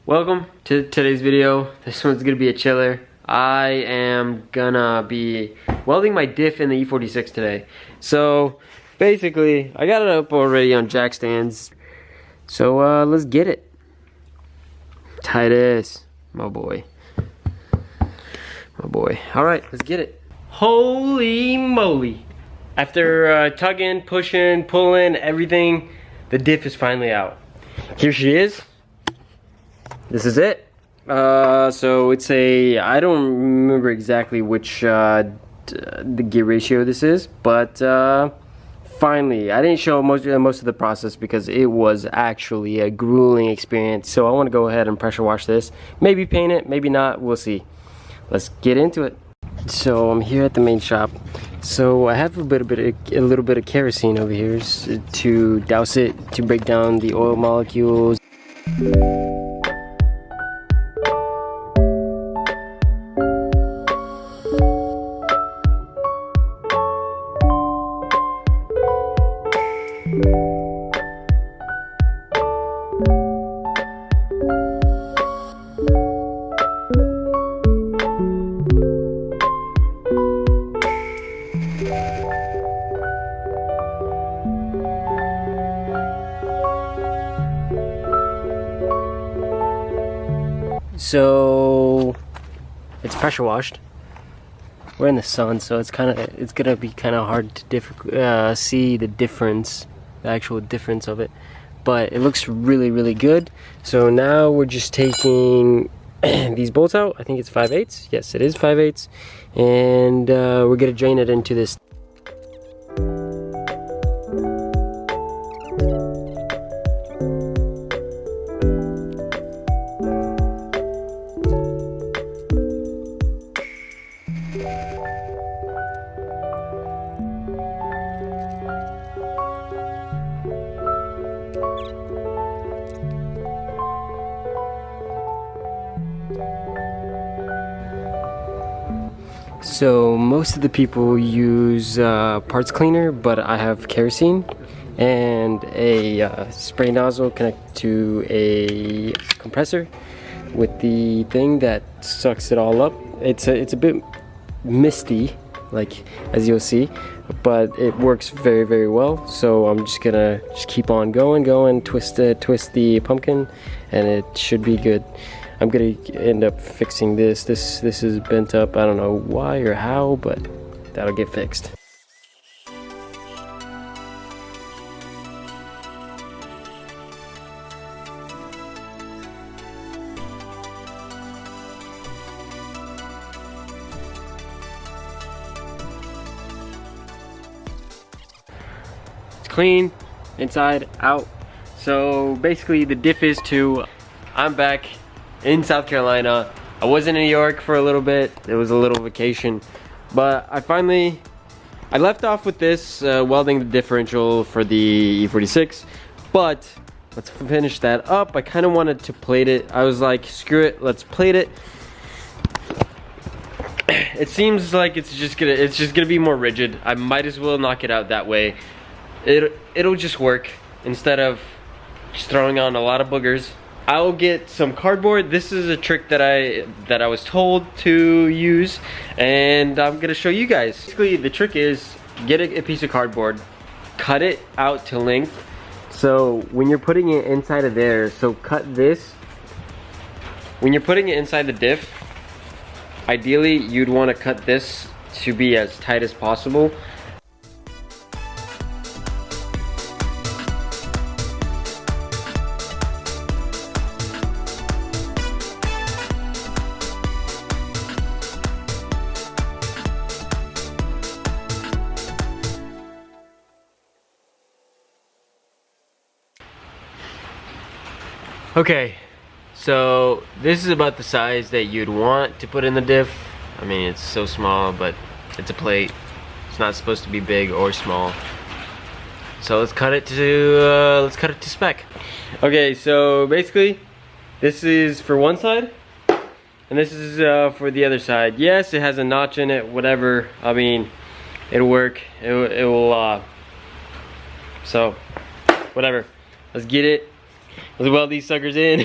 Welcome to today's video. This one's gonna be a chiller. I am gonna be welding my diff in the E46 today. So basically, I got it up already on jack stands. So let's get it. Titus, my boy. My boy. Alright, let's get it. Holy moly. After tugging, pushing, pulling, everything, the diff is finally out. Here she is. This is it. So it's a, I don't remember exactly which the gear ratio this is, but finally, I didn't show most of the process because it was actually a grueling experience. So I want to go ahead and pressure wash this. Maybe paint it, maybe not, we'll see. Let's get into it. So I'm here at the main shop. So I have a little bit of kerosene over here to douse it, to break down the oil molecules. So it's pressure washed. We're in the sun, so it's gonna be kind of hard to see the difference, the actual difference of it. But it looks really good. So now we're just taking these bolts out. I think it's 5/8. Yes, it is 5/8, and we're gonna drain it into this. So most of the people use parts cleaner, but I have kerosene and a spray nozzle connected to a compressor with the thing that sucks it all up. It's a bit misty, like as you'll see, but it works very well. So I'm just gonna keep on going, twist the pumpkin, and it should be good. I'm gonna end up fixing this. This is bent up. I don't know why or how, but that'll get fixed. It's clean, inside, out. So basically the diff is I'm back in South Carolina. I was in New York for a little bit. It was a little vacation, but I left off with this welding the differential for the E46, but let's finish that up. I kind of wanted to plate it. I was like, screw it, let's plate it. It seems like it's just gonna be more rigid. I might as well knock it out that way. It'll just work instead of just throwing on a lot of boogers. I'll get some cardboard. This is a trick that I was told to use, and I'm gonna show you guys. Basically, the trick is get a piece of cardboard, cut it out to length. So when you're putting it inside of there, so cut this. When you're putting it inside the diff, ideally you'd want to cut this to be as tight as possible. Okay, so this is about the size that you'd want to put in the diff. I mean, it's so small, but it's a plate. It's not supposed to be big or small. So let's cut it to spec. Okay, so basically, this is for one side, and this is for the other side. Yes, it has a notch in it. Whatever. I mean, it'll work. It will. So, whatever. Let's get it. Let's weld these suckers in.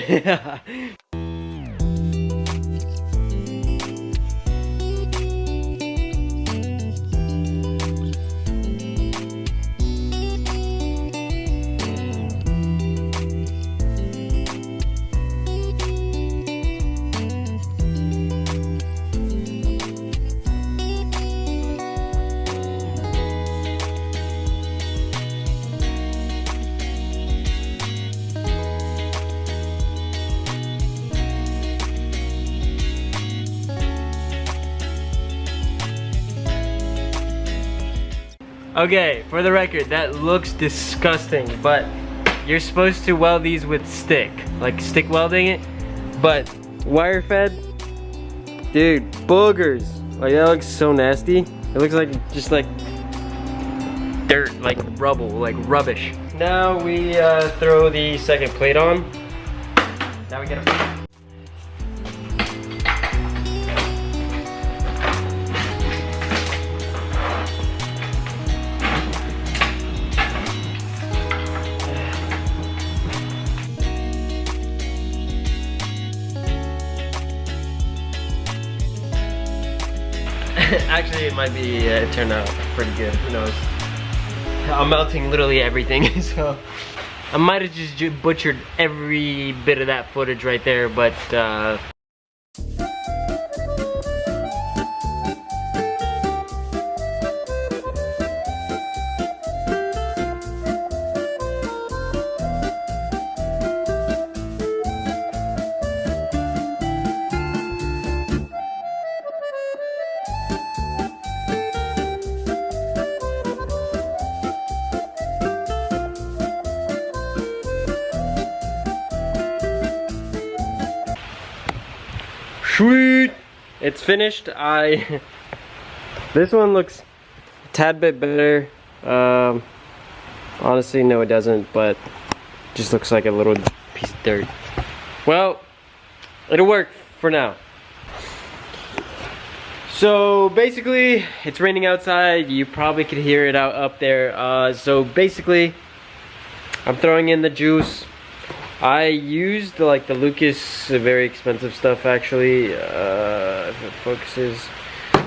Okay, for the record, that looks disgusting, but you're supposed to weld these with stick, like stick welding it, but wire fed, dude, boogers. Like that looks so nasty. It looks like just like dirt, like rubble, like rubbish. Now we throw the second plate on. Now we get a Actually, it might be turn out pretty good. Who knows? I'm melting literally everything, so I might have just butchered every bit of that footage right there, but sweet! It's finished. This one looks a tad bit better. Honestly, no it doesn't, but just looks like a little piece of dirt. Well, it'll work for now. So basically, it's raining outside. You probably could hear it up there. So basically, I'm throwing in the juice. I used like the Lucas, very expensive stuff actually, if it focuses,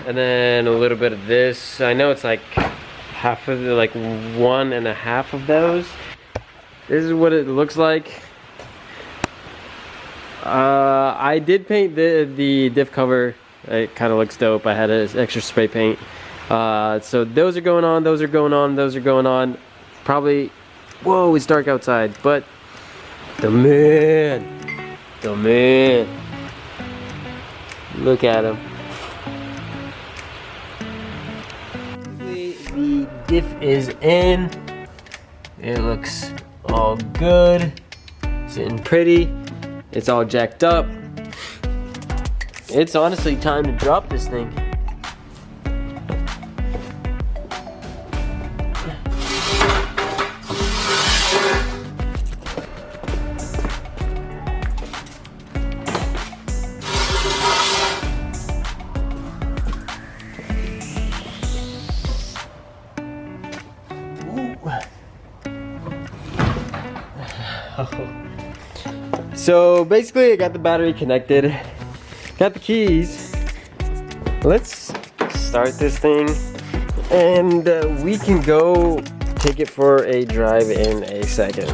and then a little bit of this. I know it's like half of the, like 1.5 of those. This is what it looks like. I did paint the diff cover. It kind of looks dope. I had an extra spray paint. So those are going on, those are going on, those are going on. Probably, whoa, it's dark outside, but the man, look at him. The diff is in. It looks all good, sitting pretty. It's all jacked up. It's honestly time to drop this thing. So basically I got the battery connected, got the keys. Let's start this thing and we can go take it for a drive in a second.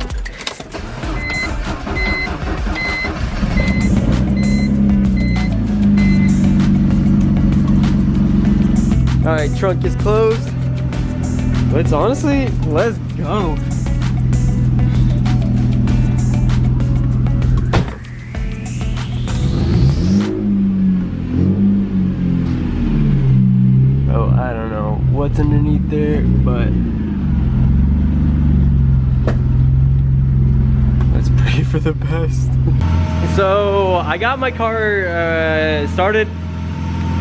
Alright, trunk is closed. Let's go. I don't know what's underneath there, but let's pray for the best. So I got my car started.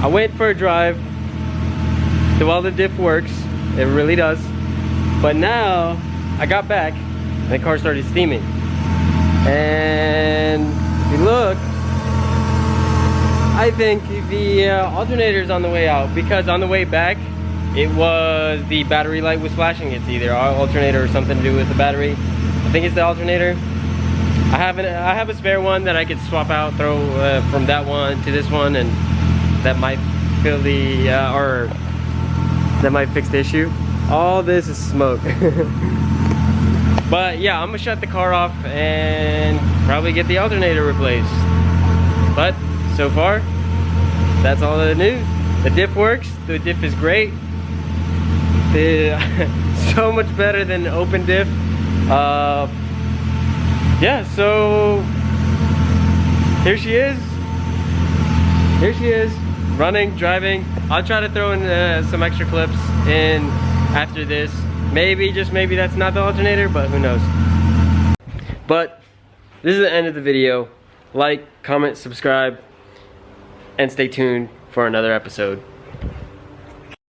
I went for a drive. The welded diff works. It really does. But now I got back and the car started steaming. And if you look, I think the alternator's on the way out, because on the way back it was the battery light was flashing. It's either our alternator or something to do with the battery. I think it's the alternator. I have a spare one that I could swap out, throw from that one to this one, and that might fill the or that might fix the issue. All this is smoke. But yeah, I'm gonna shut the car off and probably get the alternator replaced. But so far, that's all the news. The diff works. The diff is great. So much better than open diff. Yeah, so here she is. Here she is, running, driving. I'll try to throw in some extra clips in after this. Maybe, just maybe that's not the alternator, but who knows. But this is the end of the video. Like, comment, subscribe, and stay tuned for another episode.